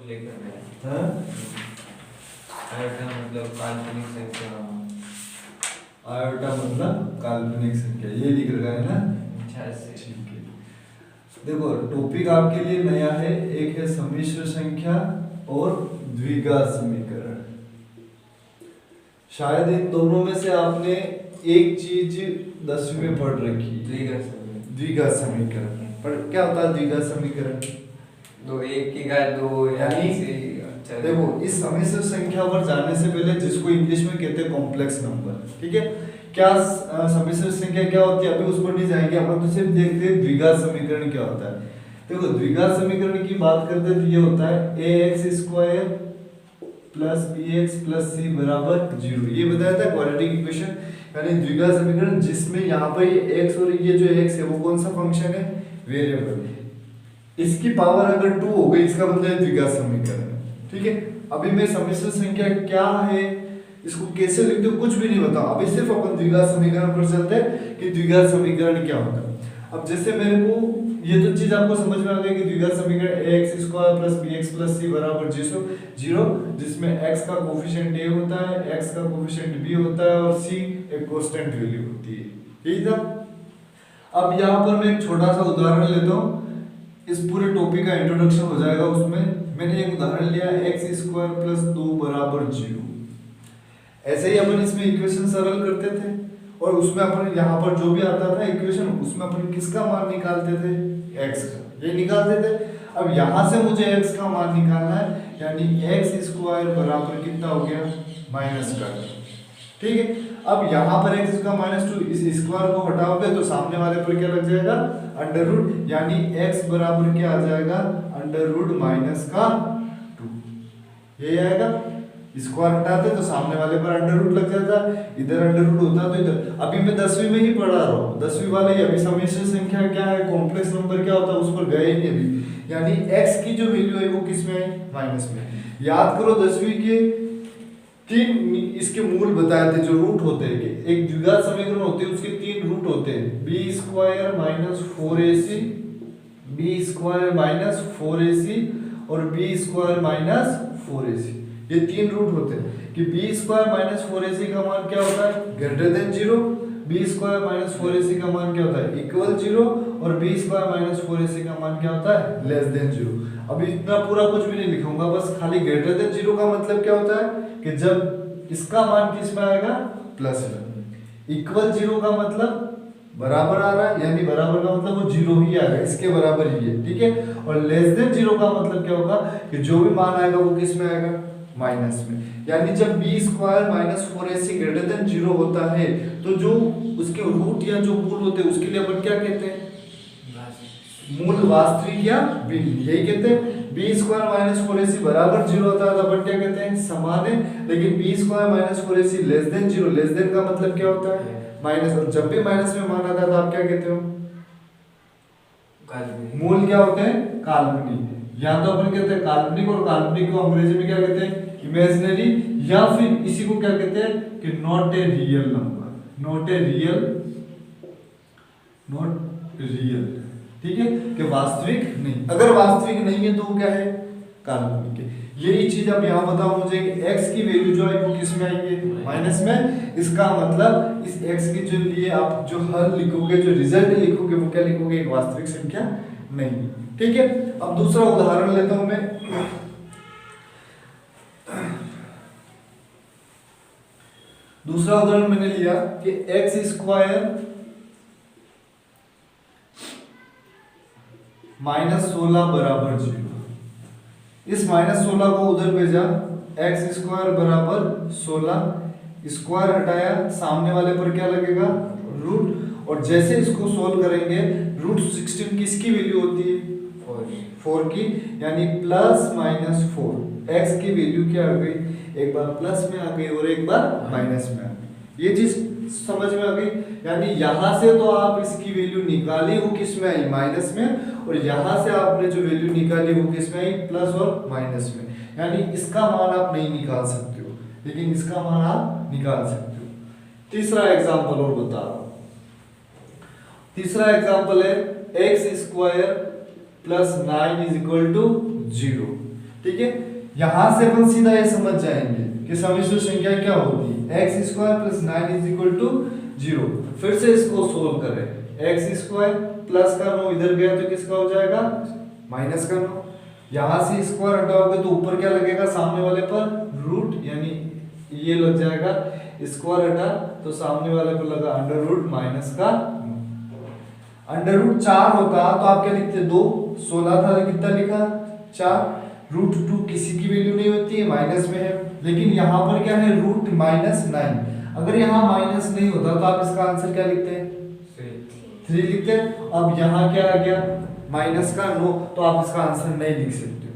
लेकर गया। हाँ आयोटा मतलब काल्पनिक संख्या। आयोटा मतलब काल्पनिक संख्या, ये लिख रखा है ना। अच्छा से ठीक है, देखो टॉपिक आपके लिए नया है, एक है सम्मिश्र संख्या और द्विघात समीकरण। शायद इन दोनों में से आपने एक चीज 10वीं में पढ़ रखी, द्विघात समीकरण। पर क्या होता है द्विघात समीकरण? दो एक की घात दो यानी से देखो इस सम्मिश्र संख्या पर जाने से पहले, जिसको इंग्लिश में कहते हैं कॉम्प्लेक्स नंबर, ठीक है, क्या सम्मिश्र संख्या क्या होती है अभी उस पर नहीं जाएंगे, अपन तो सिर्फ देखते हैं द्विघात समीकरण क्या होता है। देखो द्विघात समीकरण की बात करते हैं तो ये होता है ax² plus bx plus c बराबर 0। ये बताया था क्वाड्रेटिक इक्वेशन, यानी द्विघात समीकरण जिसमें यहाँ पर ये x और ये जो x है वो कौन सा फंक्शन है, वेरिएबल है। इसकी पावर अगर 2 हो गई इसका मतलब है द्विघात समीकरण, ठीक है। अभी मैं सम्मिश्र संख्या क्या है इसको कैसे लिखते हो कुछ भी नहीं बताऊं, अभी सिर्फ अपन द्विघात समीकरण पर चलते हैं कि द्विघात समीकरण क्या होता है। अब जैसे मेरे को ये तो चीज आपको समझ में आ गई कि द्विघात समीकरण ax² plus bx plus c बराबर 0, जिसमें x का कोफिशिएंट a होता है, x का कोफिशिएंट b होता है और c एक कांस्टेंट वैल्यू होती है, ठीक है। अब यहाँ पर मैं एक छोटा सा उदाहरण लेता हूँ, इस पूरे टॉपिक का इंट्रोडक्शन हो जाएगा। उसमें मैंने एक उदाहरण लिया x² प्लस 2 बराबर 0। ऐसे ही अपन इसमें इक्वेशन सरल करते थे और उसमें अपन यहाँ पर जो भी आता था इक्वेशन उसमें अपन किसका मान निकालते थे, x का, ये निकालते थे। अब यहाँ से मुझे x का मान निकालना है, यानी x² बराबर कितना हो गया, माइनस का, ठीक है। अब यहाँ पर x का -2, इस स्क्वायर को हटाओगे तो सामने वाले पर क्या लग जाएगा, अंडर रूट, यानी x बराबर क्या आ जाएगा, अंडर रूट माइनस का 2, ये आएगा। स्क्वायर हटाते तो सामने वाले पर अंडर रूट लग जाता, इधर अंडर रूट होता तो इधर। अभी मैं 10वीं में ही पढ़ा रहा हूँ, 10वीं वाले ही। अभी सम्मिश्र संख्या क्या है, कॉम्प्लेक्स नंबर क्या होता है उस पर गए ही नहीं अभी, यानी x की जो वैल्यू है वो किस में है, माइनस में। याद करो 10वीं के 3 इसके मूल बताए थे जो रूट होते हैं, एक द्विघात समीकरण होते हैं उसके 3 रूट होते हैं, b² - 4ac, b² - 4ac और b² - 4ac। ये 3 रूट होते हैं कि b² - 4ac का मान क्या होता है, ग्रेटर देन 0, b² - 4ac का मान क्या होता है, इक्वल 0 और b² - 4ac का मान क्या होता है, लेस देन 0। अभी इतना पूरा कुछ भी नहीं लिखूंगा, बस खाली ग्रेटर देन 0 का मतलब क्या होता है कि जब इसका मान किस में आएगा, प्लस में। इक्वल 0 का मतलब बराबर आ रहा है, यानी बराबर का मतलब वो 0 ही आएगा, इसके बराबर ही है, ठीक है। और लेस देन 0 का मतलब क्या होगा कि जो भी मान आएगा वो किस में आएगा, माइनस में। यानी जब b² - 4ac ग्रेटर देन 0 होता है तो जो उसके रूट या जो मूल होते हैं उसके लिए अपन क्या कहते हैं, मूल वास्तविक या भिन्न, यही कहते हैं। b² - 4ac बराबर 0 होता है तो अपन क्या कहते हैं, समान है। लेकिन b² - 4ac less than 0, less than का मतलब क्या होता है, माइनस। और जब भी माइनस में मान आता है तो आप क्या कहते हो, मूल क्या होते हैं, काल्पनिक। या तो अपन कहते हैं काल्पनिक, और काल्पनिक को अंग्रेजी में क्या कहते हैं, इमेजिनरी, या फिर इसी को क्या कहते हैं कि not a real number, not a real, not real, ठीक है, कि वास्तविक नहीं। अगर वास्तविक नहीं है तो वो क्या है, काल्पनिक है। यही चीज अब यहाँ बताओ मुझे कि x की वैल्यू जो है वो किस में आएगी, माइनस में। इसका मतलब इस x की जो लिए आप जो हल लिखोगे, जो रिजल्ट लिखोगे वो क्या लिखोगे, एक वास्तविक संख्या नहीं, ठीक है। अब दूसरा उदाहरण लेता हूं मैं। दूसरा उदाहरण मैंने लिया कि x² - 16 बराबर 0। इस -16 को उधर भेजा, x² बराबर 16, स्क्वायर हटाया, सामने वाले पर क्या लगेगा, रूट। और जैसे इसको सोल्व करेंगे, रूट 16 किसकी वैल्यू होती है, 4 की, यानी प्लस माइनस 4। x की वैल्यू क्या हो गई, एक बार प्लस में आ गई और एक बार माइनस में आ गई। ये चीज समझ में आ गई। यानी यहां से तो आप इसकी वैल्यू निकाली वो किस में आई, माइनस में, और यहां से आपने जो वैल्यू निकाली वो किस में आई, प्लस और माइनस में। यानी इसका मान आप नहीं निकाल सकते हो, लेकिन इसका मान आप निकाल सकते हो। तीसरा एग्जांपल और बता रहा हूं। तीसरा एग्जांपल है x² + 9 = 0। ठीक है, यहां से अपन सीधा ये समझ जाएंगे कि सम्मिश्र संख्या क्या होती है। x square plus 9 is equal to 0। फिर से इसको सोल्व करें। x स्क्वायर प्लस का 9 इधर गया तो किसका हो जाएगा, माइनस का 9। यहां से स्क्वायर हटाओगे तो ऊपर क्या लगेगा, सामने वाले पर रूट, यानी ये लग जाएगा। स्क्वायर हटा तो सामने वाले को लगा अंडर रूट माइनस का 9। अंडर रूट 4 होता तो आप क्या लिखते, 2, 16 था, कितना लिखा 4। रूट 2 किसी की वैल्यू नहीं होती है, माइनस में है, लेकिन यहाँ पर क्या है, रूट माइनस 9। अगर यहाँ माइनस नहीं होता तो आप इसका आंसर क्या लिखते हैं, 3 लिखते हैं। अब यहाँ क्या आ गया, माइनस का 9, तो आप इसका आंसर नहीं लिख सकते।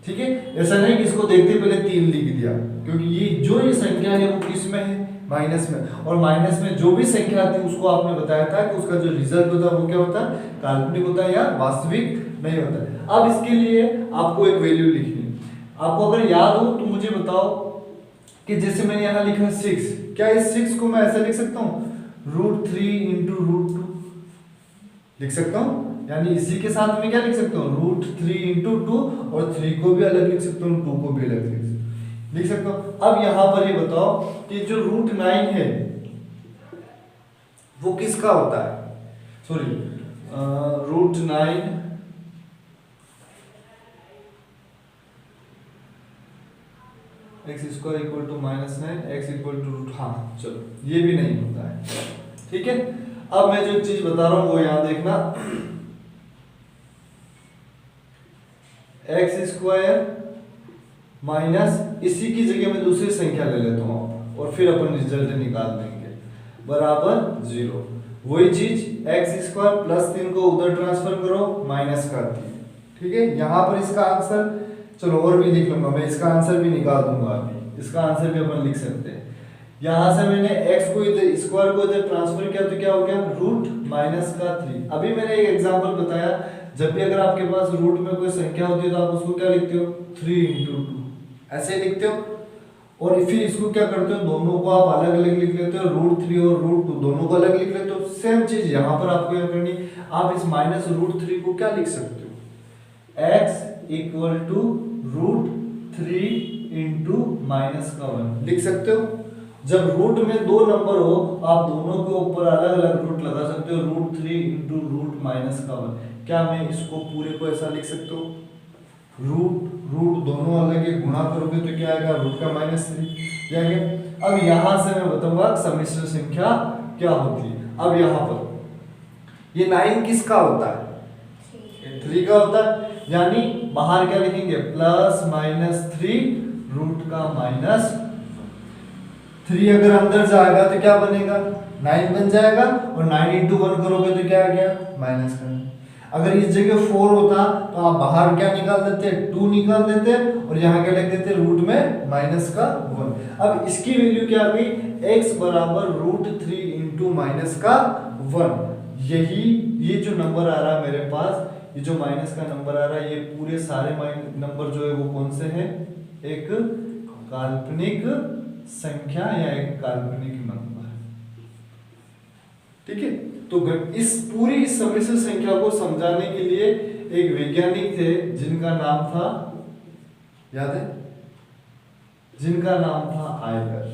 ठीक है, ऐसा नहीं कि इसको देखते पहले 3 लिख दिया, क्योंकि ये संख्या है वो किस में है, माइनस में। और माइनस में जो भी संख्या आती है उसको आपने बताया था कि उसका जो रिजल्ट होता है वो क्या होता है, काल्पनिक होता है या वास्तविक नहीं होता है। अब इसके लिए आपको एक वैल्यू लिखनी है। आपको अगर याद हो तो मुझे बताओ कि जैसे मैंने यहाँ लिखा 6, क्या इस 6 को मैं ऐसा लिख सकता हूँ, √3 इंटू √2 लिख सकता हूँ, यानी इसी के साथ में क्या लिख सकता हूँ, √3 इंटू 2, और 3 को भी अलग लिख सकता हूँ, 2 को भी अलग लिख सकता हूँ। अब यहाँ पर ये बताओ कि जो √9 है वो किसका होता है, sorry √9 x square equal to -9 x equal to √, हाँ चलो ये भी नहीं होता है। ठीक है, अब मैं जो चीज बता रहा हूं वो यहां देखना। x स्क्वायर माइनस इसी की जगह में दूसरी संख्या ले लेता हूं और फिर अपन रिजल्ट निकाल देंगे, बराबर 0। वही चीज x स्क्वायर प्लस 3 को उधर ट्रांसफर करो, माइनस का 3। ठीक है, यहां पर इसका आंसर, चलो और भी लिख लूंगा मैं, इसका आंसर भी निकाल दूंगा अभी, इसका आंसर भी अपन लिख सकते हैं। यहां से मैंने x को इधर, स्क्वायर को इधर ट्रांसफर किया तो क्या हो गया, रूट माइनस का 3। अभी मैंने एक एग्जांपल बताया, जब भी अगर आपके पास रूट में कोई संख्या होती है तो आप उसको क्या लिखते हो, 3 इंटू 2 ऐसे लिखते हो, और फिर इसको क्या करते हो, दोनों को आप अलग अलग लिख लेते हो, √3 और √2 दोनों को अलग लिख लेते हो। सेम चीज यहाँ पर आपको क्या करनी, आप इस माइनस √3 को क्या लिख सकते हो, x इक्वल टू √3 इंटू -1 लिख सकते हो। जब रूट में 2 नंबर हो आप दोनों के ऊपर अलग अलग रूट लगा सकते हो, √3 इंटू √-1। क्या मैं इसको पूरे को ऐसा लिख सकता हूँ, रूट दोनों अलग है, गुणा करोगे तो क्या आएगा, रूट का -3 आएगा। अब यहां से मैं बताऊंगा सम्मिश्र संख्या क्या होती है। अब यहाँ पर ये 9 किसका होता है, 3 का होता है, यानी बाहर क्या लिखेंगे, +-3 रूट का -3। अगर अंदर जाएगा तो क्या बनेगा, 9 बन जाएगा, और 9 इंटू 1 करोगे तो क्या आ गया, माइनस का। अगर इस जगह 4 होता तो आप बाहर क्या निकाल देते, 2 निकाल देते, और यहाँ क्या लिख देते, रूट में -1। अब इसकी वैल्यू क्या आ गई, x बराबर √3 इंटू -1। यही ये जो नंबर आ रहा है मेरे पास, ये जो माइनस का नंबर आ रहा है, ये पूरे सारे नंबर जो है वो कौन से हैं, एक काल्पनिक संख्या या एक काल्पनिक नंबर। ठीक है, तो इस पूरी सम्मिश्र संख्या को समझाने के लिए एक वैज्ञानिक थे जिनका नाम था, याद है, जिनका नाम था आयलर।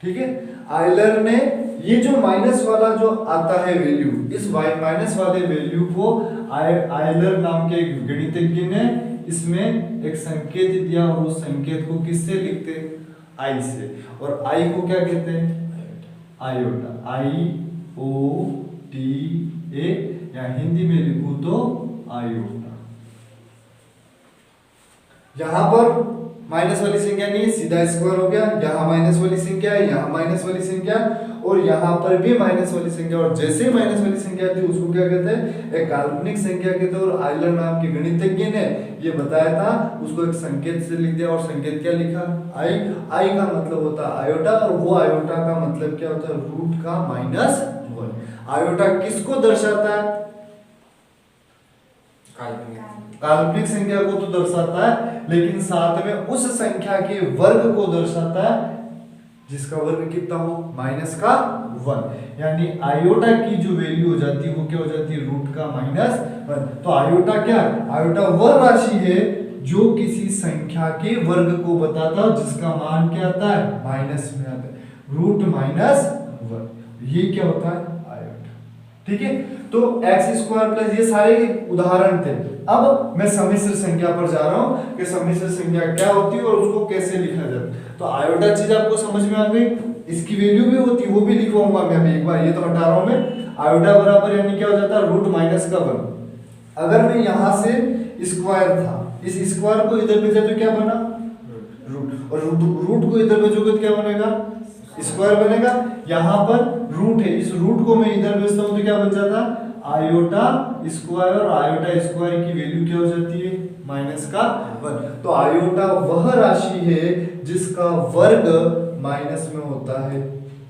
ठीक है, आयलर ने ये जो माइनस वाला जो आता है वैल्यू, इस माइनस वाले वैल्यू को आयलर नाम के एक गणितज्ञ ने इसमें एक संकेत दिया, और उस संकेत को किससे लिखते हैं, आई से। और आई को क्या कहते हैं, आयोटा, IOTA, या हिंदी में लिखूं तो आयोटा। यहां पर माइनस वाली संख्या नहीं है, सीधा स्क्वायर हो गया, यहाँ माइनस वाली संख्या है, यहाँ माइनस वाली संख्या, और यहाँ पर भी माइनस वाली संख्या, और जैसे माइनस वाली संख्या थी उसको क्या कहते हैं, एक काल्पनिक संख्या कहते हैं। और आयलर नाम के गणितज्ञ ने ये बताया था, उसको एक संकेत से लिख दिया, और संकेत क्या लिखा, आई का मतलब होता है आयोटा, और वो आयोटा का मतलब क्या होता है, रूट का -1। आयोटा किसको दर्शाता है, काल्पनिक संख्या को तो दर्शाता है, लेकिन साथ में उस संख्या के वर्ग को दर्शाता है जिसका वर्ग कितना हो, -1। यानी आयोटा की जो वैल्यू हो जाती है वो क्या हो जाती है, रूट का -1। तो आयोटा क्या, आयोटा वह राशि है जो किसी संख्या के वर्ग को बताता हो जिसका मान क्या आता है, माइनस में आता है, रूट माइनस वर्ग, ये क्या होता है, आयोटा। ठीक है, तो एक्स स्क्वायर प्लस, ये सारे उदाहरण थे। अब मैं सम्मिश्र संख्या पर जा रहा हूं कि सम्मिश्र संख्या क्या होती है और उसको कैसे लिखा जाता है। तो आयोटा चीज आपको समझ में आ गई, इसकी वैल्यू भी होती है, वो भी लिखवाऊंगा मैं अभी एक बार, ये तो हटा रहा हूं मैं। आयोटा बराबर यानी क्या हो जाता है, रूट माइनस का वर्ग। अगर मैं यहां से स्क्वायर था, इस स्क्वायर को इधर भेजा तो क्या बना, रूट, और रूट को इधर भेजोगे तो क्या बनेगा, स्क्वायर बनेगा। यहाँ पर रूट है, इस रूट को मैं इधर भेजता हूं तो क्या बन जाता, आयोटा स्क्वायर, और आयोटा स्क्वायर की वैल्यू क्या हो जाती है, माइनस का वर्ग। तो आयोटा वह राशि है जिसका वर्ग माइनस में होता है,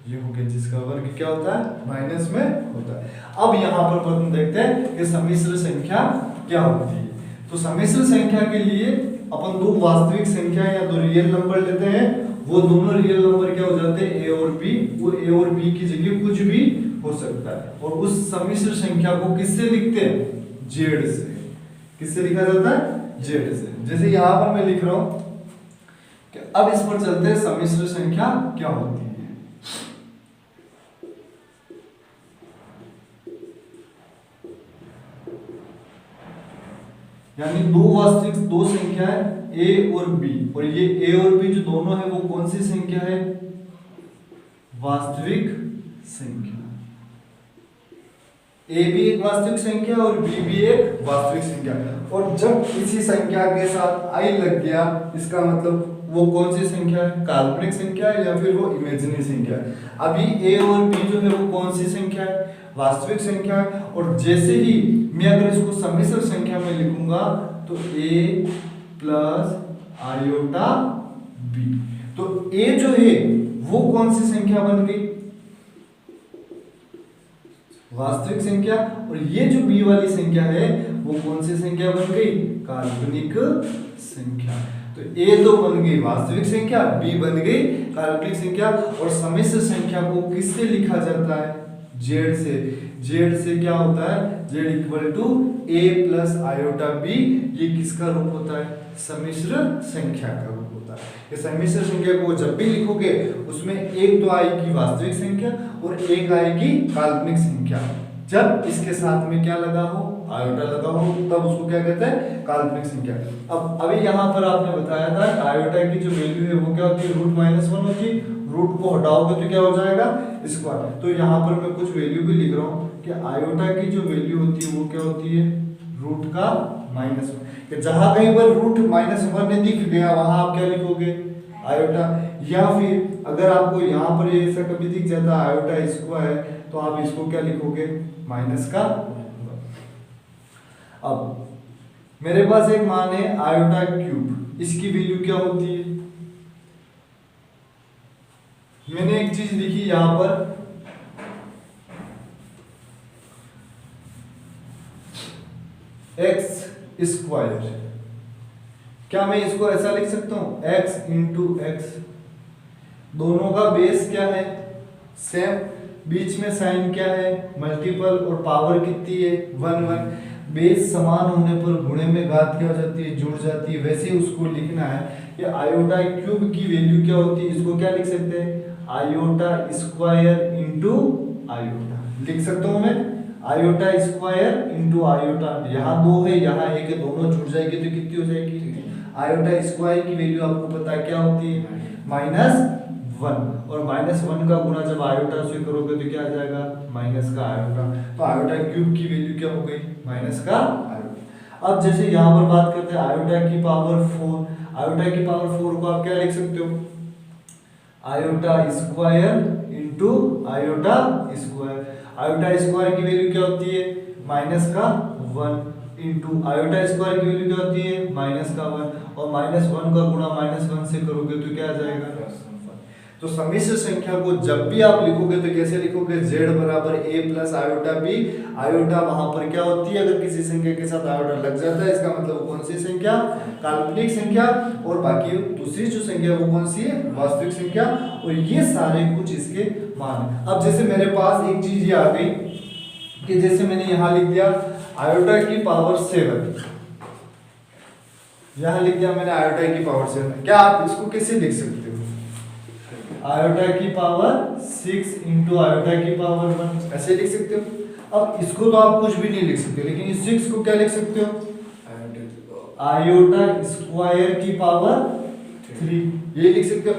ये हो गया, जिसका वर्ग क्या होता है, माइनस में होता है। अब यहाँ पर हम देखते हैं कि सम्मिश्र संख्या क्या होती है। तो सम्मिश्र संख्या के लिए अपन दो वास्तविक संख्या या दो रियल नंबर लेते हैं, वो दोनों रियल नंबर क्या हो जाते हैं, ए और बी। वो ए और बी की जगह कुछ भी हो सकता है, और उस सम्मिश्र संख्या को किससे लिखते हैं, जेड से। किससे लिखा जाता है, जेड से। जैसे यहाँ पर मैं लिख रहा हूं कि अब इस पर चलते हैं, सम्मिश्र संख्या क्या होती है। यानी दो वास्तविक दो संख्या है, ए और बी, और ये ए और बी जो दोनों है वो कौन सी संख्या है, वास्तविक संख्या। ए भी एक वास्तविक संख्या और बी भी एक वास्तविक संख्या। और जब किसी संख्या के साथ आई लग गया, इसका मतलब वो कौन सी संख्या है, काल्पनिक संख्या है या फिर वो इमेजिनरी संख्या है। अभी ए और बी जो है वो कौन सी संख्या है, वास्तविक संख्या है। और जैसे ही मैं अगर इसको सम्मिश्र संख्या में लिखूंगा तो a प्लस आयोटा b, तो a जो है वो कौन सी संख्या बन गई, वास्तविक संख्या, और ये जो b वाली संख्या है वो कौन सी संख्या बन गई, काल्पनिक संख्या। तो a तो बन गई वास्तविक संख्या, b बन गई काल्पनिक संख्या। और सम्मिश्र संख्या को किससे लिखा जाता है, जेड से। जेड से क्या होता है, Z equal to a plus iota b। ये किसका रूप होता है, सम्मिश्र संख्या का रूप होता है। ये सम्मिश्र संख्या को जब भी लिखोगे उसमें एक तो आएगी वास्तविक संख्या और एक आएगी काल्पनिक संख्या। जब इसके साथ में क्या लगा हो, आयोटा लगा हो, तब उसको क्या कहते हैं, काल्पनिक संख्या। अब अभी यहाँ पर आपने बताया था आयोटा की जो वैल्यू है वो क्या होती है, रूट माइनस वन होती है। रूट को हटाओगे तो क्या हो जाएगा, स्क्वायर। तो यहाँ पर मैं कुछ वैल्यू भी लिख रहा हूँ कि आयोटा की जो वैल्यू होती है वो क्या होती है, रूट का माइनस वन। जहां कहीं पर रूट माइनस वन दिख गया वहां आप क्या लिखोगे, आयोटा। या फिर अगर आपको यहाँ पर ऐसा कभी दिख जाता है आयोटा स्क्वायर, तो आप इसको क्या लिखोगे, माइनस का। अब मेरे पास एक मान है आयोटा क्यूब, इसकी वैल्यू क्या होती है। मैंने एक चीज लिखी यहां पर, एक्स स्क्वायर। क्या मैं इसको ऐसा लिख सकता हूं, एक्स इंटू एक्स। दोनों का बेस क्या है, सेम। बीच में साइन क्या है, मल्टीपल, और पावर कितनी है, 1 1। बेस समान होने पर गुणे में घात क्या हो जाती है, जुड़ जाती है। वैसे ही उसको लिखना है कि आयोटा क्यूब की वैल्यू क्या होती है, इसको क्या लिख सकते हैं, आयोटा स्क्वायर इंटू आयोटा लिख सकता हूं मैं, आयोटा स्क्वायर इंटू आयोटा। यहाँ दो है यहाँ एक है, दोनों जुड़ जाएगी तो कितनी हो जाएगी, आयोटा स्क्वायर की वैल्यू आपको पता है क्या होती है, -1। और -1 का गुणा जब आयोटा से करोगे तो क्या आ जाएगा, माइनस का आयोटा। तो आयोटा क्यूब की वैल्यू क्या हो गई, माइनस का आयोटा। अब जैसे यहाँ पर बात करते हैं आयोटा की पावर 4। आयोटा की पावर 4 को आप क्या लिख सकते हो, iota square into iota square. Iota square की वैल्यू क्या होती है, माइनस का 1 इंटू आयोटा स्क्वायर की वैल्यू क्या होती है, माइनस का 1। और -1 का गुणा -1 से करोगे तो क्या आ जाएगा। तो सम्मिश्र संख्या को जब भी आप लिखोगे तो कैसे लिखोगे, z बराबर a plus iota b। Iota वहां पर क्या होती है, अगर किसी संख्या के साथ आयोटा लग जाता है इसका मतलब कौन सी संख्या, काल्पनिक संख्या। और बाकी दूसरी जो संख्या वो कौन सी है, वास्तविक संख्या। और ये सारे कुछ इसके मान। अब जैसे मेरे पास एक चीज ये आ गई कि जैसे मैंने यहाँ लिख दिया आयोटा की पावर 7। यहाँ लिख दिया मैंने आयोटा की पावर 7। क्या आप इसको कैसे लिख सकते हो? आयोटा की पावर 6 इंटू आयोटा की पावर 1, ऐसे लिख सकते हो। अब इसको तो आप कुछ भी नहीं लिख सकते, लेकिन इस 6 को क्या लिख सकते हो? आयोटा स्क्वायर की पावर 3, ये लिख सकते हो।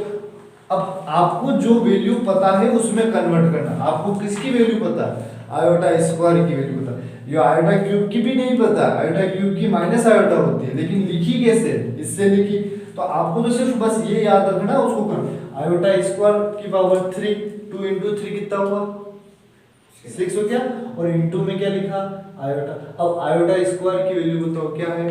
अब आपको जो वैल्यू पता है उसमें कन्वर्ट करना। आपको किसकी वैल्यू पता है? आयोटा स्क्वायर की वैल्यू पता है। ये आयोटा क्यूब की भी नहीं पता। आयोटा क्यूब की माइनस आयोटा होती है, लेकिन लिखी कैसे? इससे लिखी। तो आपको तो सिर्फ बस ये याद रखना, उसको करना। आयोटा स्क्वायर की पावर 3, 2 इंटू 3 कितना हुआ? 6 हो गया। और इंटू में क्या लिखा? आयोटा। अब आयोटा स्क्वायर की वैल्यू बताओ क्या है?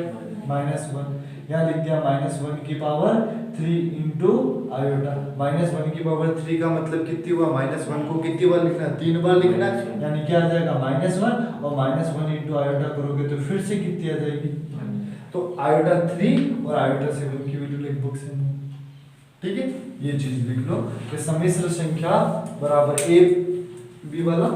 -1। यहाँ लिख दिया -1 की पावर 3 इंटू आयोटा। -1 की पावर 3 का मतलब कितनी हुआ? -1 को कितनी बार लिखना? 3 बार लिखना। यानी क्या आ जाएगा? -1 और -1 इंटू आयोटा करोगे तो फिर से कितनी आ जाएगी? तो आयोटा 3 और आयोटा 7 की वैल्यू लिख बुक से। ठीक है, ये चीज लिख लो कि सम्मिश्र संख्या बराबर ए बी वाला।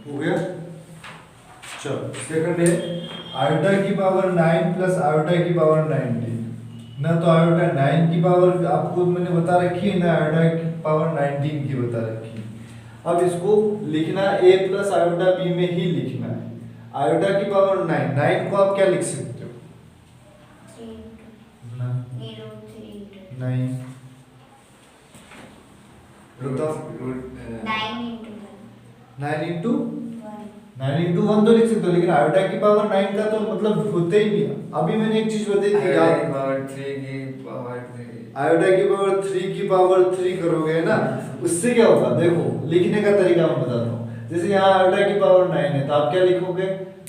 हो गया। चलो सेकंड है आयोटा की पावर 9 प्लस आयोटा की पावर 19। ना तो आयोटा 9 की पावर आपको मैंने बता रखी है, ना आयोटा की पावर 19 की बता रखी है। अब इसको लिखना a प्लस आयोटा b में ही लिखना है। आयोटा की पावर 9 को आप क्या लिख सकते हो? 9 बताओ। 9 इंटू 1 तो लिख सकते हो, लेकिन आयोटा की पावर 9 का तो मतलब होते ही नहीं। अभी मैंने एक चीज बताई थी, आयोटा की पावर 3 की पावर 3 करोगे ना, उससे क्या होगा? देखो लिखने का तरीका मैं बताता हूँ। जैसे यहाँ आयोटा की पावर 9 है तो आप क्या लिखोगे?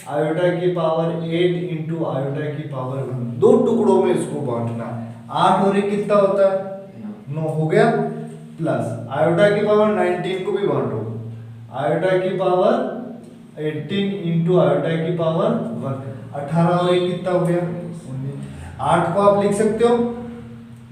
आयोटा की पावर 8 इंटू आयोटा की पावर 1। दो टुकड़ों में इसको बांटना है। 8 और 1 कितना होता है? 9 हो गया। प्लस आयोटा की पावर 19 को भी बांटो। आयोटा की पावर 18 इंटू आयोटा की पावर 1। 18 और 1 कितना हो गया? 19। 8 को आप लिख सकते हो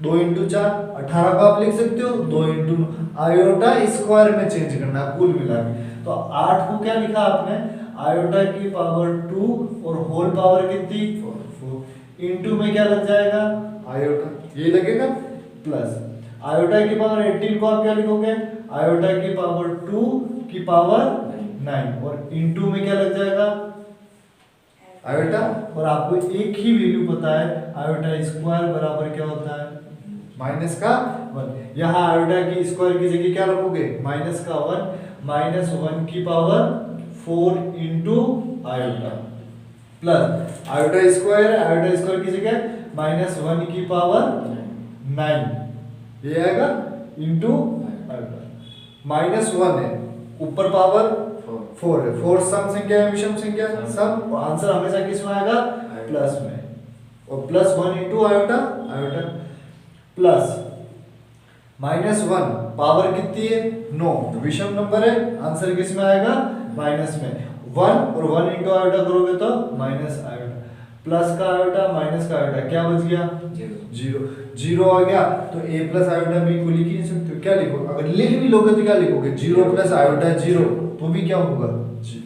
2 इंटू 4। 18 को आप लिख सकते हो 2 इंटू 9। आयोटा स्क्वायर में चेंज करना कुल मिला के। तो 8 को क्या लिखा आपने? आयोटा की पावर 2 और होल पावर कितनी? 4। इंटू में क्या लग जाएगा? आयोटा, ये लगेगा। प्लस आयोटा की पावर 18 को आप क्या लिखोगे? आयोटा की पावर 2 की पावर 9 और इंटू में क्या लग जाएगा? आयोटा। और आपको एक ही वैल्यू पता है, आयोटा स्क्वायर बराबर क्या होता है? माइनस का 1। यहाँ आयोटा की स्क्वायर की जगह क्या रखोगे? माइनस का 1। -1 की power 4 into iota plus iota square की जगह -1 की पावर 9, ये आएगा इंटू -1 है, ऊपर पावर 4 है। 4 सम संख्या है, विषम संख्या सम। आंसर हमेशा किस में आएगा? प्लस में। और +1 इंटू आयोटा प्लस -1 पावर कितनी है? 9, विषम नंबर है, आंसर किस में आएगा? माइनस में। 1 और 1 इंटू आयोटा करोगे तो माइनस आयोटा। प्लस का आयोटा माइनस का आयोटा, क्या बच गया? 0 आ गया। तो a प्लस आयोटा b को लिख ही नहीं सकते हो, क्या लिखो? अगर लिख भी लोगे तो क्या लिखोगे? 0 प्लस आयोटा 0, तो भी क्या होगा? 0।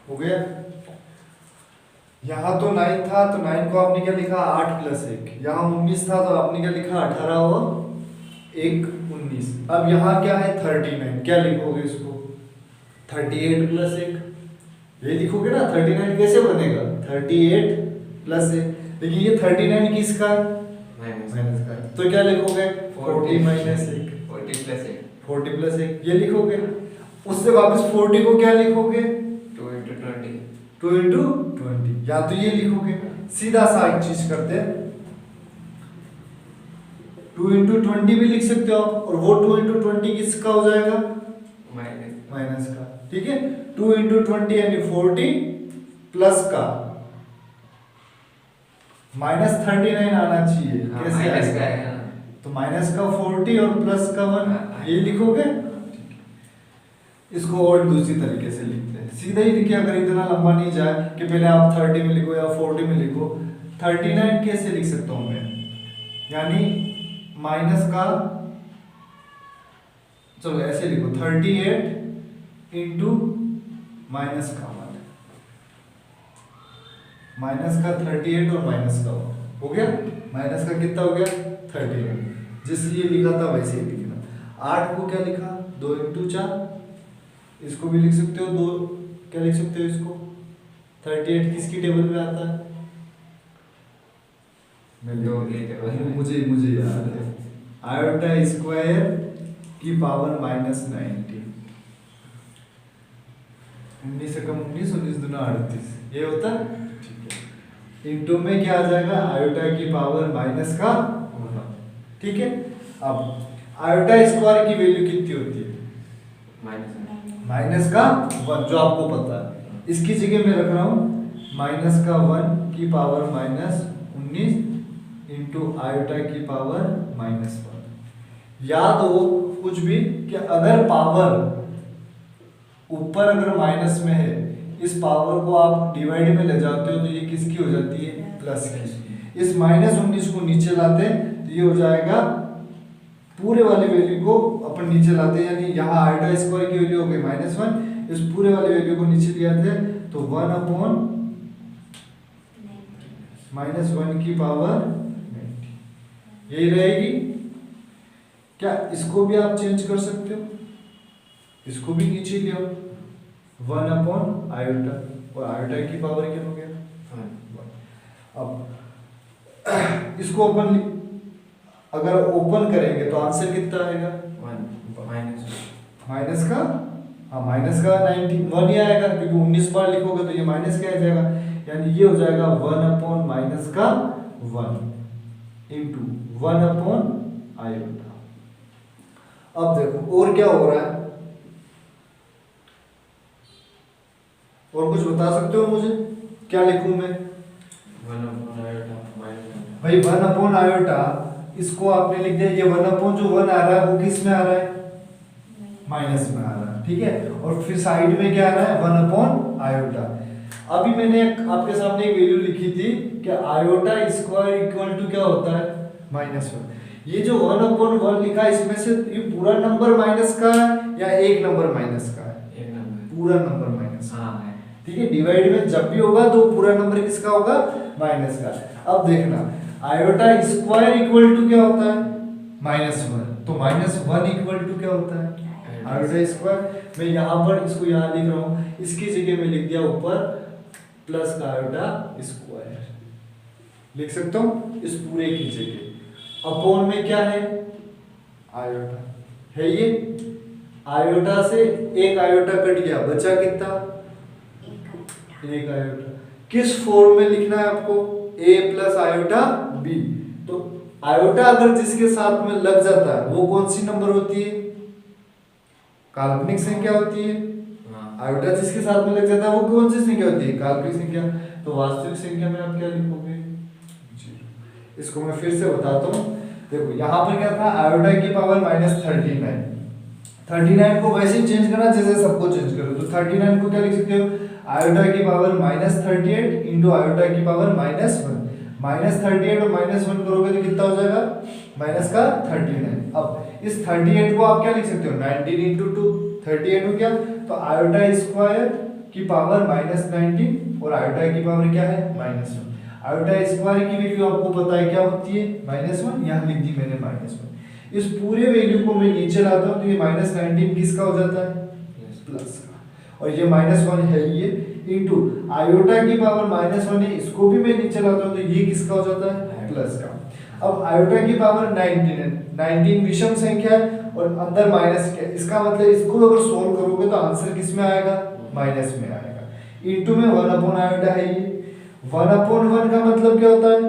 हो गया। यहाँ तो 9 था तो 9 को आपने क्या लिखा 8 + 1, यहाँ 19 था तो आपने क्या लिखा 18 और 1 19। अब यहाँ क्या है 39, क्या लिखोगे इसको 38 + 1, ये लिखोगे ना। 39 कैसे बनेगा 38 + 1, लेकिन ये 39 किसका है माइनस का, तो क्या लिखोगे 40 - 1 40 + 1 40 + 1 ये लिखोगे। उससे वापस 40 को क्या लिखोगे 2 × 20 2 × 20, या तो ये लिखोगे। सीधा सा एक चीज करते हैं, 2 × 20 भी लिख सकते हो आप, और वो 2 × 20 किसका हो जाएगा माइनस का, ठीक है। 2 × 20 यानी 40 प्लस का -39 आना चाहिए। कैसे माइनस का आएगा? है ना, तो माइनस का 40 और प्लस का 1 ये लिखोगे। इसको और दूसरी तरीके से लिखते हैं, सीधा ही लिखिए, अगर इतना लंबा नहीं जाए कि पहले आप 30 में लिखो या 40 में लिखो। 39 कैसे लिख सकता हूं मैं, यानी माइनस का, चलो ऐसे लिखो 38 × माइनस का 1, माइनस का 38 और माइनस का 1 हो गया। माइनस का कितना हो गया 39, जैसे ये लिखा था वैसे ही लिखना। 8 को क्या लिखा 2 × 4, इसको भी लिख सकते हो 2, क्या लिख सकते हो इसको 38 किसकी टेबल में आता है, दो की टेबल में। मुझे याद है, आयोटा स्क्वायर की पावर -90, 19 से कम 19, 19 दूना 38, ये होता है, ठीक है। इनटू में क्या आ जाएगा आयोटा की पावर माइनस का 1, ठीक है। अब आयोटा स्क्वायर की वैल्यू कितनी होती है माइनस का 1, जो आपको पता है। इसकी जगह मैं रख रहा हूं माइनस का 1 की पावर -19 इंटू आयोटा की पावर -1। याद हो कुछ भी कि अगर पावर ऊपर अगर माइनस में है, इस पावर को आप डिवाइड में ले जाते हो तो ये किसकी हो जाती है प्लस की। इस -19 को नीचे लाते हैं तो ये हो जाएगा, पूरे वाले वैल्यू को अपन नीचे लाते हैं, यानी यहाँ आयोटा स्क्वायर की वैल्यू हो गई -1, इस पूरे वाले वैल्यू को नीचे ले आते हैं तो 1/-1 की पावर 90 यही रहेगी। क्या इसको भी आप चेंज कर सकते हो, इसको भी नीचे ले आओ 1/आयोटा, और आयोटा की पावर क्या हो गया 1। अब इसको अपन अगर ओपन करेंगे तो आंसर कितना आएगा माइनस का, हाँ माइनस का 91 ही आएगा, क्योंकि 19 बार लिखोगे तो ये माइनस क्या आ जाएगा, यानी ये हो जाएगा 1/-1 इंटू 1/आयोटा। अब देखो और क्या हो रहा है, और कुछ बता सकते हो मुझे, क्या लिखूं मैं 1/आयोटा भाई 1/आयोटा, इसको आपने लिख दिया, ये 1/, जो 1 आ रहा है वो किस में आ रहा है माइनस में आ रहा है, ठीक है। और फिर साइड में क्या आ रहा है 1/आयोटा। अभी मैंने आपके सामने एक वैल्यू लिखी थी कि आयोटा स्क्वायर इक्वल टू क्या होता है -1। ये जो 1/1 लिखा है, इसमें से ये पूरा नंबर माइनस का है या एक नंबर माइनस का है, एक नंबर पूरा नंबर माइनस का, हाँ है, ठीक है। डिवाइड में जब भी होगा तो पूरा नंबर किसका होगा माइनस का। अब देखना आयोटा स्क्वायर इक्वल टू क्या होता है -1, तो -1 इक्वल टू क्या होता है आयोटा स्क्वायर। मैं यहाँ पर इसको यहाँ लिख रहा हूँ, इसकी जगह में लिख दिया ऊपर प्लस का आयोटा स्क्वायर, लिख सकता हूँ इस पूरे की जगह। अपॉन में क्या है आयोटा है, ये आयोटा से एक आयोटा कट गया, बचा कितना एक आयोटा। किस फॉर्म में लिखना है आपको a + आयोटा b। तो आयोटा अगर जिसके साथ में लग जाता है वो कौन सी नंबर होती है काल्पनिक संख्या होती है। आयोटा जिसके साथ में लग जाता है वो कौन सी संख्या होती है काल्पनिक संख्या। तो वास्तविक संख्या में आप क्या लिखोगे 0। इसको मैं फिर से बताता हूँ, देखो यहाँ पर क्या था आयोटा की पावर -39, 39 को वैसे ही चेंज करना जैसे सबको चेंज करो। तो 39 को क्या लिख सकते हो आयोटा की पावर -38 इंटू आयोटा की पावर -1। -38 और -1 करोगे तो कितना हो जाएगा माइनस का 39। अब इस 38 को आप क्या लिख सकते हो 19 इंटू 2, 38 हो गया। तो आयोटा स्क्वायर की पावर -19 और आयोटा की पावर क्या है -1। आयोटा स्क्वायर की वैल्यू आपको पता है क्या होती है -1, यहाँ लिख दी मैंने -1। इस पूरे वैल्यू को मैं नीचे लाता हूँ तो ये -19 किसका हो जाता है प्लस का, और ये -1 है ये इनटू आयोटा की पावर -1 है, इसको भी मैं नीचे लाता हूँ तो ये किसका हो जाता है प्लस का। अब आयोटा की पावर 19 है, 19 विषम संख्या है और अंदर माइनस क्या, इसका मतलब इसको अगर सोल्व करोगे तो आंसर किस में आएगा माइनस में आएगा। इनटू में 1 आयोटा है, ये 1/1 का मतलब क्या होता है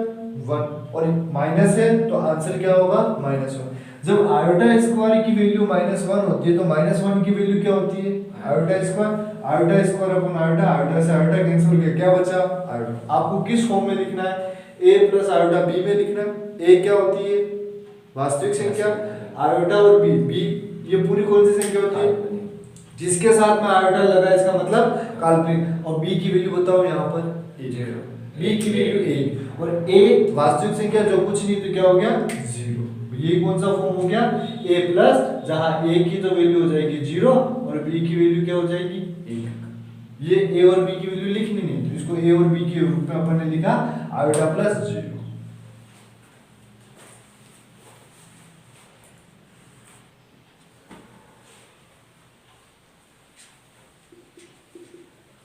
1 और माइनस है तो आंसर क्या होगा -1। जब आयोटा स्क्वायर की वैल्यू -1 होती है तो -1 की वैल्यू क्या होती है iota square upon iota, iota से आयोटा कैंसिल किया, क्या बचा आयोटा। आपको किस फॉर्म में लिखना है a प्लस आयोटा b में लिखना है। a क्या होती है वास्तविक संख्या, आयोटा और b ये पूरी कौन सी संख्या होती है जिसके साथ में आयोटा लगा इसका मतलब काल्पनिक, और b की वैल्यू बताओ यहाँ पर 0, b की वैल्यू 1 और a वास्तविक संख्या जो कुछ नहीं तो क्या हो गया 0। ये कौन सा फॉर्म हो गया a प्लस, जहां a की तो वैल्यू हो जाएगी 0 और b की वैल्यू क्या हो जाएगी 1। ये a और b की वैल्यू लिखनी नहीं तो इसको a और b के रूप में अपन ने लिखा आयोटा प्लस 0।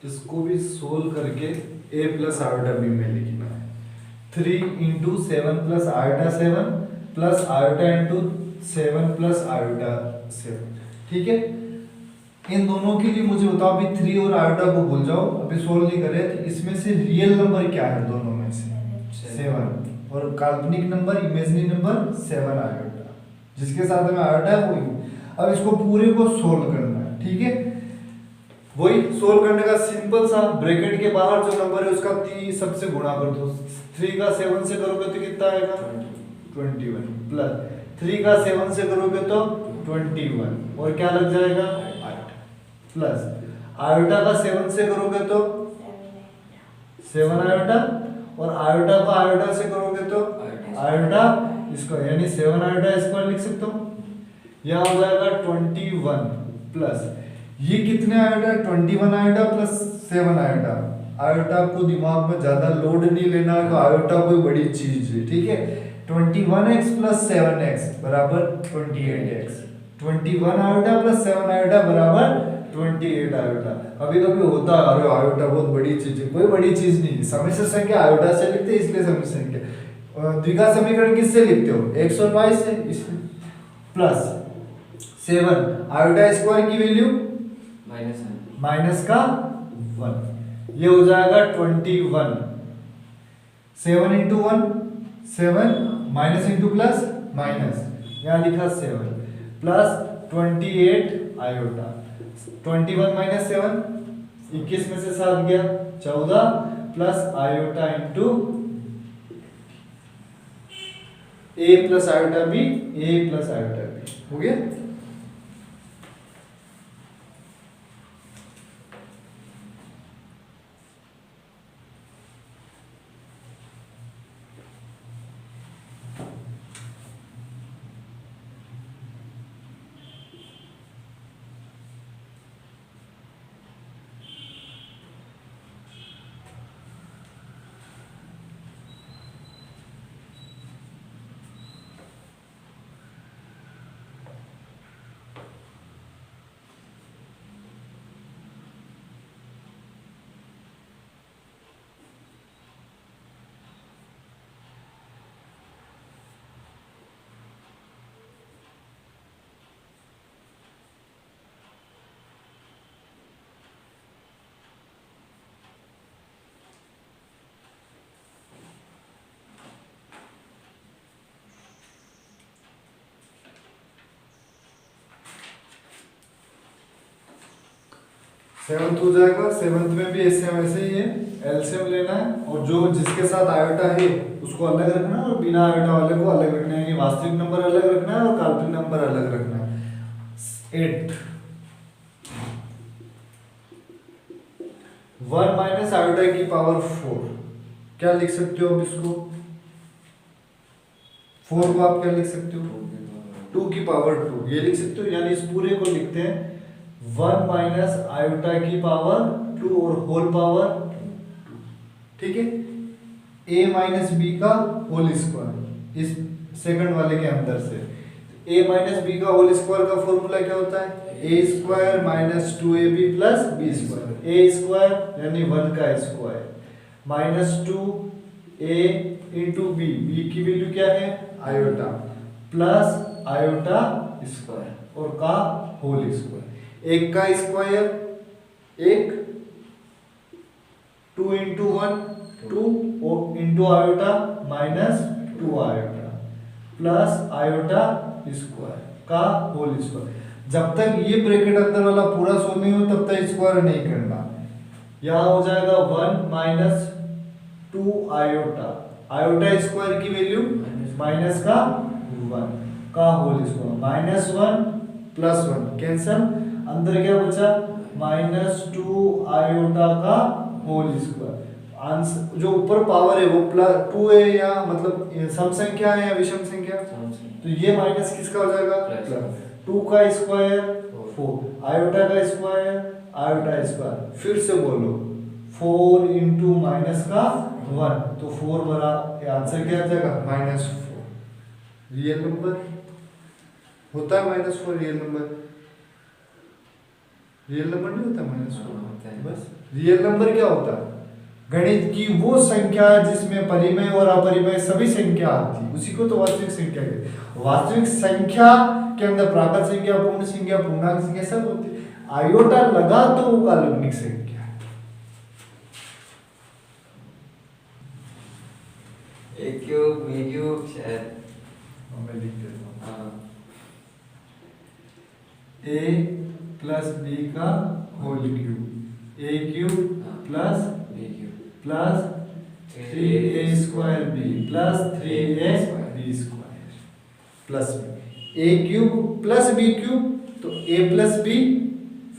इसको भी सोल्व करके a प्लस आयोटा b में लिखना है। 3 into 7 plus iota 7 plus iota into 7 plus iota 7, ठीक है। इन दोनों के लिए मुझे बताओ, अभी 3 और आयोटा को भूल जाओ, अभी सोल्व नहीं करे तो इसमें से रियल नंबर क्या है दोनों में से 7 और काल्पनिक नंबर इमेजिनरी नंबर 7 आयोटा, जिसके साथ में आयोटा है वही। अब इसको पूरे को सोल्व करना है, ठीक है। वही सोल्व करने का सिंपल सा, ब्रैकेट के बाहर जो नंबर है उसका 3 सबसे गुणा कर दो। 3 का 7 से करोगे तो कितना आएगा 21 प्लस 3 का 7 से करोगे तो 21 और क्या लग जाएगा 8 प्लस आयोटा का 7 से करोगे तो 7 आयोटा और आयोटा का आयोटा से करोगे तो आयोटा इसको, यानी 7 आयोटा स्क्वायर लिख सकते हो। यह हो जाएगा 21 प्लस ये कितने iota 21 iota plus 7 iota. Iota को दिमाग में ज्यादा लोड नहीं लेना है, तो आयोटा कोई बड़ी चीज है, ठीक है। 21x प्लस 7x बराबर 28x, 21 आयोटा प्लस 7 आयोटा बराबर 28 आयोटा। कभी कभी होता है अरे आयोटा बहुत बड़ी चीज है, कोई बड़ी चीज नहीं है। समिश्र संख्या आयोटा से लिखते हैं इसलिए समिश्र संख्या। द्विघात समीकरण किससे लिखते हो x और y से, इसलिए प्लस 7 आयोटा स्क्वायर की वैल्यू माइनस का 1, ये हो जाएगा 21। 7 into 1 7 minus into plus minus, यहाँ लिखा 7 प्लस 28 आयोटा। 21 माइनस 7 21 में से 7 गया 14 plus iota into a plus iota b, a plus iota b हो गया। सेवंथ हो जाएगा, सेवंथ में भी ऐसे वैसे ही है, एलसीएम लेना है और जो जिसके साथ आयोटा है उसको अलग रखना है और बिना आयोटा वाले को अलग रखना है। वास्तविक नंबर अलग रखना है और काल्पनिक नंबर अलग रखना है। 8 1 माइनस आयोटा की पावर 4, क्या लिख सकते हो अब इसको 4 को आप क्या लिख सकते हो 2 की पावर 2 ये लिख सकते हो। यानी इस पूरे को लिखते हैं 1 माइनस आयोटा की पावर 2 और होल पावर 2, ठीक है। a माइनस बी का होल स्क्वायर इस सेकंड वाले के अंदर से, a माइनस बी का होल स्क्वायर का फॉर्मूला क्या होता है? a square minus 2ab plus b square, a square यानी 1 का square minus 2a into b, b की वैल्यू क्या है? आयोटा, प्लस आयोटा स्क्वायर और का होल स्क्वायर, एक का स्क्वायर एक, 2 इंटू 1 2 और into iota minus 2 iota plus iota square का होल स्क्वायर। जब तक ये ब्रैकेट अंदर वाला पूरा सोल्व नहीं हो तब तक स्क्वायर नहीं करना। यहाँ हो जाएगा 1 माइनस 2 आयोटा, आयोटा स्क्वायर की वैल्यू माइनस का 1 का whole square, minus 1 plus 1 cancel, अंदर क्या बचा? माइनस 2 आयोटा का होल स्क्वायर। आंसर जो ऊपर पावर है वो प्लस 2 है या मतलब सम संख्या है या विषम संख्या, तो ये माइनस किसका हो जाएगा? प्लस 2 का स्क्वायर 4, आयोटा का स्क्वायर आयोटा स्क्वायर, फिर से बोलो 4 इंटू माइनस का 1 तो 4 बरा, आंसर क्या आ जाएगा? माइनस 4। रियल नंबर होता है minus 4, real number, real number नहीं होता माइनस 4, बस रियल नंबर क्या होता है? गणित की वो संख्या जिसमें परिमेय और अपरिमेय सभी संख्या आती है, उसी को तो वास्तविक संख्या कहते हैं। वास्तविक संख्या के अंदर प्राकृत संख्या, पूर्ण संख्या, पूर्णांक संख्या सब होती है, आयोटा लगा तो वो काल्पनिक संख्या। ए क्यूब बी क्यूब शायद मैं लिख देता हूँ, हाँ a प्लस बी का whole cube, a cube plus B cube plus 3a square b plus 3a b square plus a cube plus b cube, तो a प्लस b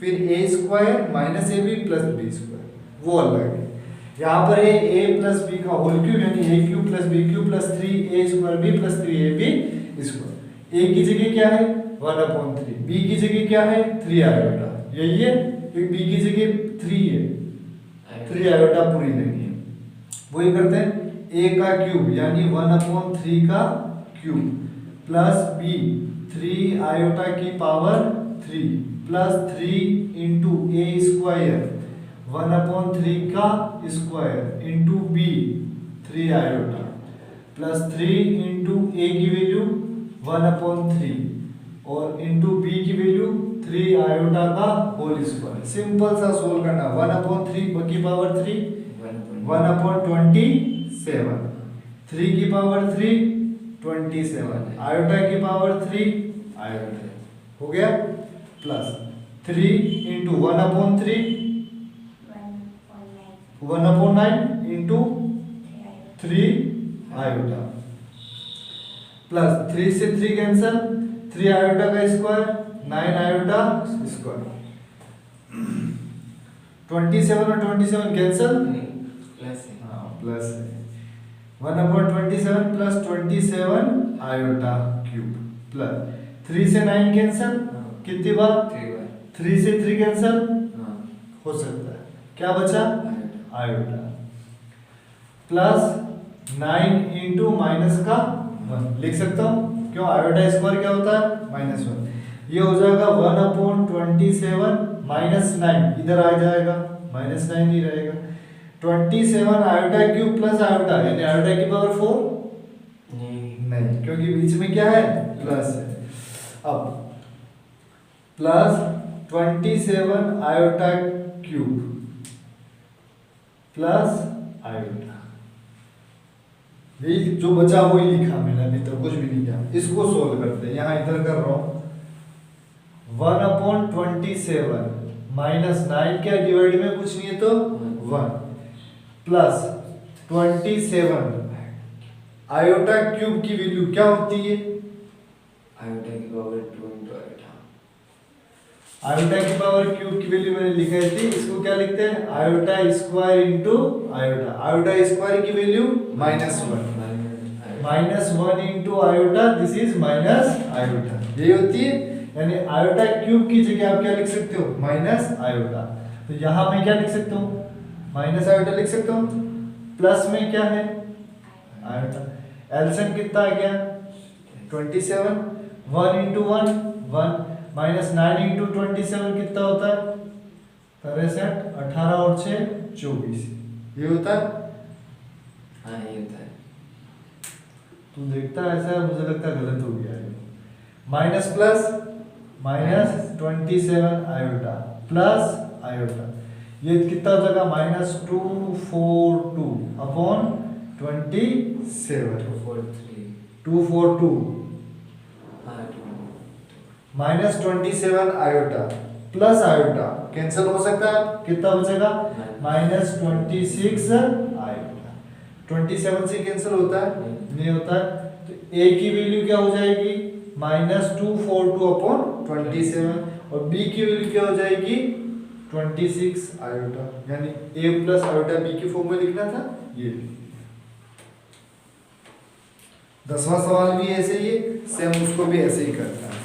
फिर a square minus ab plus b square, वो अलग है। यहाँ पर है a plus b का whole cube यानी a cube plus b cube plus 3a square b plus 3ab square. a की जगह क्या है? 1/3, b की जगह क्या है? 3 आयोटा, यही है, क्योंकि b की जगह 3 है, 3 आयोटा पूरी लेनी है। वही करते हैं, a का क्यूब यानी 1/3 का क्यूब प्लस b 3 आयोटा की power 3 plus 3 into a square 1/3 का square into b 3 iota plus 3 into a की वैल्यू 1/3 और इंटू b की वैल्यू 3 आयोटा का होल स्क्वायर। सिंपल सा सोल्व करना, 1/3 की पावर 3 1/27, 3 की पावर 3 27, आयोटा की पावर 3 आयोटा, हो गया plus 3 into 1/3 1/9 into 3 iota plus 3 से 3 कैंसल, 3 आयोटा का स्क्वायर 9 आयोटा स्क्वायर, 27 और 27 कैंसल, प्लस है, हाँ प्लस है, 1/27 प्लस 27 आयोटा क्यूब प्लस 3 से 9 कैंसल, कितनी बार? 3 बार, 3 से 3 कैंसल हाँ हो सकता है, क्या बचा? आयोटा प्लस 9 इंटू माइनस का 1 लिख सकता हूँ, क्यों? आयोटा स्क्वायर क्या होता है? -1, ये हो जाएगा 1/27 माइनस 9 इधर आ जाएगा, -9 ही रहेगा, 27 आयोटा क्यूब प्लस आयोटा यानी आयोटा की पावर 4 नहीं, क्योंकि बीच में क्या है? प्लस है। अब plus 27 iota cube plus iota, यही जो बचा वही लिखा मैंने, अभी तक कुछ भी नहीं किया। इसको सोल्व करते हैं, यहाँ इधर कर रहा हूँ, 1/27 माइनस 9 क्या डिवाइड में कुछ नहीं है तो 1 प्लस 27 आयोटा क्यूब की वैल्यू क्या होती है? आयोटा की पावर 2 इंटू आयोटा, आयोटा की पावर क्यूब की वैल्यू मैंने लिखाई थी, इसको क्या लिखते हैं? Iota square into iota, iota square की value -1 -1 into iota, this is minus iota, यही होती है। यानी आयोटा क्यूब की जगह आप क्या लिख सकते हो? माइनस आयोटा तो यहाँ मैं क्या लिख सकता हूँ, माइनस आयोटा लिख सकता हूँ, प्लस में क्या है आयोटा। एलसीएम कितना आ गया 27, 1 इंटू 1 1 माइनस 9 इंटू 27 कितना होता है 63, 18 और 6 24, ये होता है। हाँ ये होता है। तू देखता है ऐसा, मुझे लगता है गलत हो गया है। Minus plus minus 27 iota plus iota, ये कितना हो जाएगा माइनस 242 अपॉन 27, 243 242 हाँ 2 minus 27 iota plus iota cancel हो सकता है, कितना बचेगा माइनस 26 आयोटा। 27 से कैंसिल होता है, नहीं होता है, तो a की वैल्यू क्या हो जाएगी माइनस 242 अपॉन 27 और b की वैल्यू क्या हो जाएगी 26 आयोटा, यानी a प्लस आयोटा b की फॉर्म में लिखना था ये। 10वां सवाल भी ऐसे ही है, सेम उसको भी ऐसे ही करता है।